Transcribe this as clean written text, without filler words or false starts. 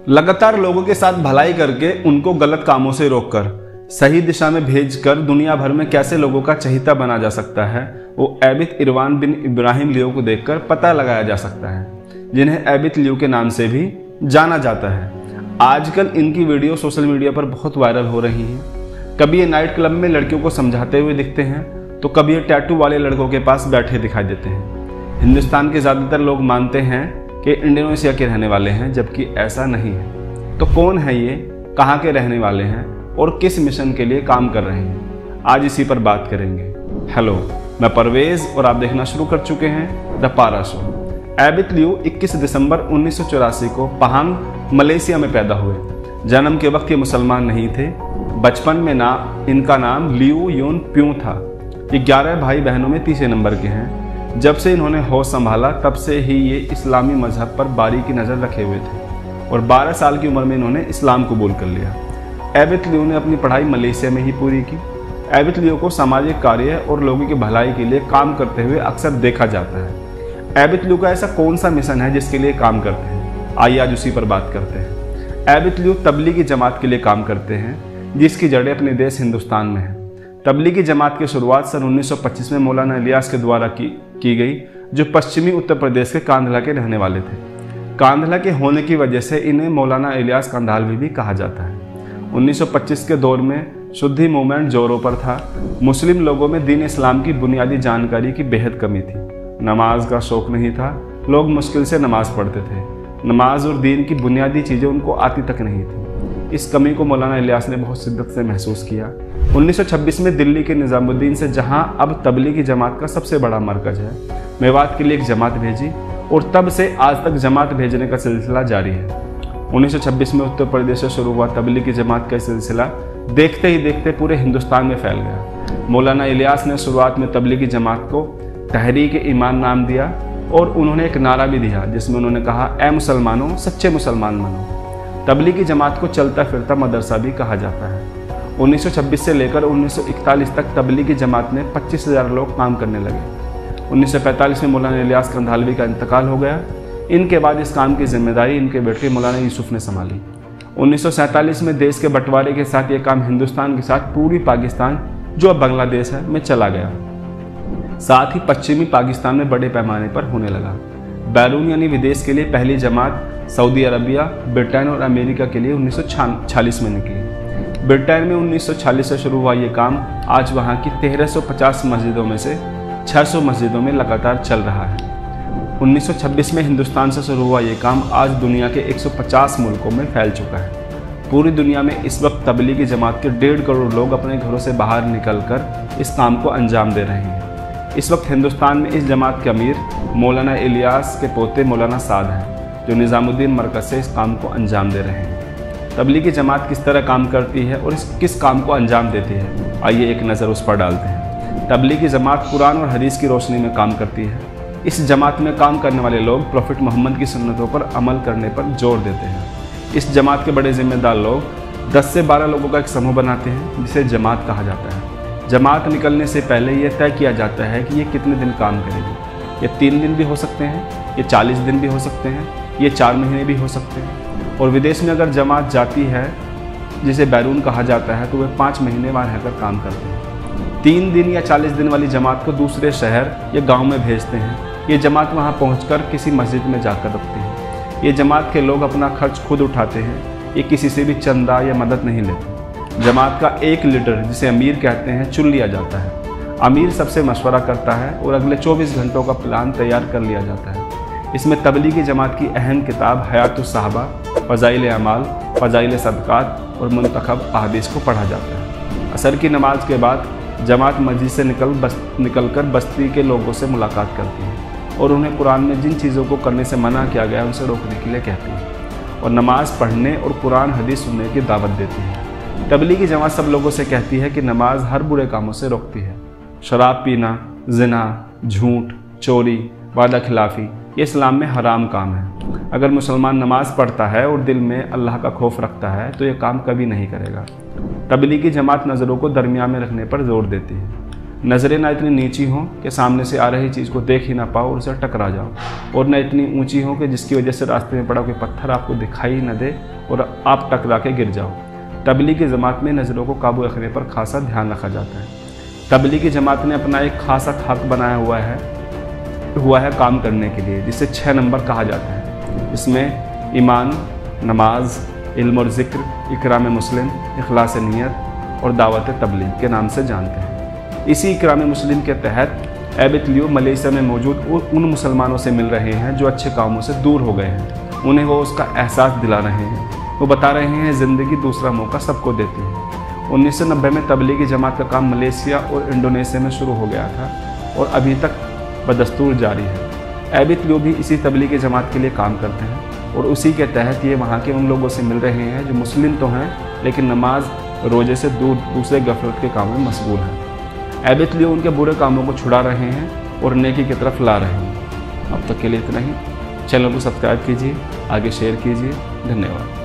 लगातार लोगों के साथ भलाई करके उनको गलत कामों से रोककर सही दिशा में भेजकर दुनिया भर में कैसे लोगों का चहेता बना जा सकता है, वो एबिद इरवान बिन इब्राहिम लियो को देखकर पता लगाया जा सकता है, जिन्हें एबिद लियो के नाम से भी जाना जाता है। आजकल इनकी वीडियो सोशल मीडिया पर बहुत वायरल हो रही हैं। कभी ये नाइट क्लब में लड़कियों को समझाते हुए दिखते हैं, तो कभी ये टैटू वाले लड़कों के पास बैठे दिखाई देते हैं। हिंदुस्तान के ज़्यादातर लोग मानते हैं कि इंडोनेशिया के रहने वाले हैं, जबकि ऐसा नहीं है। तो कौन है ये, कहाँ के रहने वाले हैं और किस मिशन के लिए काम कर रहे हैं, आज इसी पर बात करेंगे। हेलो, मैं परवेज और आप देखना शुरू कर चुके हैं द पारा शो। एबिद लियो 21 दिसंबर 1984 को पहांग, मलेशिया में पैदा हुए। जन्म के वक्त ये मुसलमान नहीं थे। बचपन में इनका नाम लियो योन प्यू था। ये 11 भाई बहनों में तीसरे नंबर के हैं। जब से इन्होंने होश संभाला तब से ही ये इस्लामी मजहब पर बारीकी नज़र रखे हुए थे और 12 साल की उम्र में इन्होंने इस्लाम कबूल कर लिया। एबिद लियो ने अपनी पढ़ाई मलेशिया में ही पूरी की। एबिद लियो को सामाजिक कार्य और लोगों की भलाई के लिए काम करते हुए अक्सर देखा जाता है। एबिद लियो का ऐसा कौन सा मिशन है जिसके लिए काम करते हैं, आइए आज उसी पर बात करते हैं। एबिद लियो तबलीगी जमात के लिए काम करते हैं, जिसकी जड़ें अपने देश हिंदुस्तान में हैं। तबलीगी जमात की शुरुआत सन 1925 में मौलाना इलियास के द्वारा की गई, जो पश्चिमी उत्तर प्रदेश के कांधला के रहने वाले थे। कांधला के होने की वजह से इन्हें मौलाना इलियास कांधालवी भी कहा जाता है। 1925 के दौर में शुद्धि मूवमेंट जोरों पर था। मुस्लिम लोगों में दीन इस्लाम की बुनियादी जानकारी की बेहद कमी थी। नमाज का शौक नहीं था, लोग मुश्किल से नमाज पढ़ते थे। नमाज और दीन की बुनियादी चीज़ें उनको आती तक नहीं थी। इस कमी को मौलाना इलियास ने बहुत शिद्दत से महसूस किया। 1926 में दिल्ली के निज़ामुद्दीन से, जहां अब तबलीगी जमात का सबसे बड़ा मरकज है, मेवात के लिए एक जमात भेजी और तब से आज तक जमात भेजने का सिलसिला जारी है। 1926 में उत्तर प्रदेश से शुरू हुआ तबलीगी जमात का सिलसिला देखते ही देखते पूरे हिंदुस्तान में फैल गया। मौलाना इलियास ने शुरुआत में तबलीगी जमात को तहरीक ईमान नाम दिया और उन्होंने एक नारा भी दिया, जिसमें उन्होंने कहा, ए मुसलमानों, सच्चे मुसलमान बनो। तबलीगी जमात को चलता फिरता मदरसा भी कहा जाता है। 1926 से लेकर 1941 तक तबलीगी जमात में 25,000 लोग काम करने लगे। 1945 में मौलाना इलियास कांधालवी का इंतकाल हो गया। इनके बाद इस काम की जिम्मेदारी इनके बेटे मौलाना यूसुफ ने संभाली। 1947 में देश के बंटवारे के साथ ये काम हिंदुस्तान के साथ पूरी पाकिस्तान, जो अब बांग्लादेश है, में चला गया। साथ ही पश्चिमी पाकिस्तान में बड़े पैमाने पर होने लगा। बैरून यानी विदेश के लिए पहली जमात सऊदी अरबिया, ब्रिटेन और अमेरिका के लिए 1946 में निकली। ब्रिटेन में 1946 से शुरू हुआ ये काम आज वहाँ की 1350 मस्जिदों में से 600 मस्जिदों में लगातार चल रहा है। 1926 में हिंदुस्तान से शुरू हुआ ये काम आज दुनिया के 150 मुल्कों में फैल चुका है। पूरी दुनिया में इस वक्त तबलीगी जमात के 1.5 करोड़ लोग अपने घरों से बाहर निकलकर इस काम को अंजाम दे रहे हैं। इस वक्त हिंदुस्तान में इस जमात के अमीर मौलाना इलियास के पोते मौलाना साद हैं, जो निज़ामुद्दीन मरकज़ से इस काम को अंजाम दे रहे हैं। तबलीगी जमात किस तरह काम करती है और किस काम को अंजाम देती है, आइए एक नज़र उस पर डालते हैं। तबलीगी जमात कुरान और हदीस की रोशनी में काम करती है। इस जमात में काम करने वाले लोग प्रॉफिट मोहम्मद की सुन्नतों पर अमल करने पर जोर देते हैं। इस जमात के बड़े जिम्मेदार लोग 10 से 12 लोगों का एक समूह बनाते हैं, जिसे जमात कहा जाता है। जमात निकलने से पहले यह तय किया जाता है कि ये कितने दिन काम करेगी। ये 3 दिन भी हो सकते हैं, ये 40 दिन भी हो सकते हैं, ये 4 महीने भी हो सकते हैं। और विदेश में अगर जमात जाती है, जिसे बैरून कहा जाता है, तो वे 5 महीने वहाँ रहकर काम करते हैं। 3 दिन या 40 दिन वाली जमात को दूसरे शहर या गांव में भेजते हैं। ये जमात वहाँ पहुंचकर किसी मस्जिद में जाकर रखते हैं। ये जमात के लोग अपना खर्च खुद उठाते हैं। ये किसी से भी चंदा या मदद नहीं लेते। जमात का एक लीडर, जिसे अमीर कहते हैं, चुन लिया जाता है। अमीर सबसे मशवरा करता है और अगले 24 घंटों का प्लान तैयार कर लिया जाता है। इसमें तबलीगी जमात की अहम किताब हयातुस सहाबा, फ़ज़ाइल अमाल, फ़ज़ाइल सदक़ात और मुंतखब अहादीस को पढ़ा जाता है। असर की नमाज के बाद जमात मस्जिद से निकलकर बस्ती के लोगों से मुलाकात करती है और उन्हें कुरान में जिन चीज़ों को करने से मना किया गया उनसे रोकने के लिए कहती है और नमाज पढ़ने और कुरान हदीस सुनने की दावत देती है। तबलीगी जमात सब लोगों से कहती है कि नमाज हर बुरे कामों से रोकती है। शराब पीना, ज़िना, झूठ, चोरी, वादा खिलाफ़ी, ये इस्लाम में हराम काम है। अगर मुसलमान नमाज पढ़ता है और दिल में अल्लाह का खौफ रखता है तो ये काम कभी नहीं करेगा। तबलीगी जमात नज़रों को दरमियान में रखने पर जोर देती है। नज़रें ना इतनी नीची हों कि सामने से आ रही चीज़ को देख ही ना पाओ और उसे टकरा जाओ, और न इतनी ऊंची हो कि जिसकी वजह से रास्ते में पड़ा कोई पत्थर आपको दिखाई न दे और आप टकरा के गिर जाओ। तबलीगी जमात में नज़रों को काबू रखने पर खासा ध्यान रखा जाता है। तबलीगी जमात ने अपना एक खासा खाक बनाया हुआ है काम करने के लिए, जिसे 6 नंबर कहा जाता है। इसमें ईमान, नमाज, इल्म और ज़िक्र, इकराम मुस्लिम, इखलास नियत और दावत तबलीग के नाम से जानते हैं। इसी इकराम मुस्लिम के तहत एबिट लियो मलेशिया में मौजूद उन मुसलमानों से मिल रहे हैं जो अच्छे कामों से दूर हो गए हैं। उन्हें वो उसका एहसास दिला रहे हैं। वो बता रहे हैं ज़िंदगी दूसरा मौका सबको देती है। 1990 में तबलीगी जमात का काम मलेशिया और इंडोनेशिया में शुरू हो गया था और अभी तक बदस्तूर जारी है। एबिट लियो भी इसी तबलीगी जमात के लिए काम करते हैं और उसी के तहत ये वहाँ के उन लोगों से मिल रहे हैं जो मुस्लिम तो हैं लेकिन नमाज रोजे से दूर दूसरे गफलत के कामों में मशगूल हैं। एबिट लियो उनके बुरे कामों को छुड़ा रहे हैं और नेकी की तरफ ला रहे हैं। अब तक के लिए इतना ही। चैनल को सब्सक्राइब कीजिए, आगे शेयर कीजिए। धन्यवाद।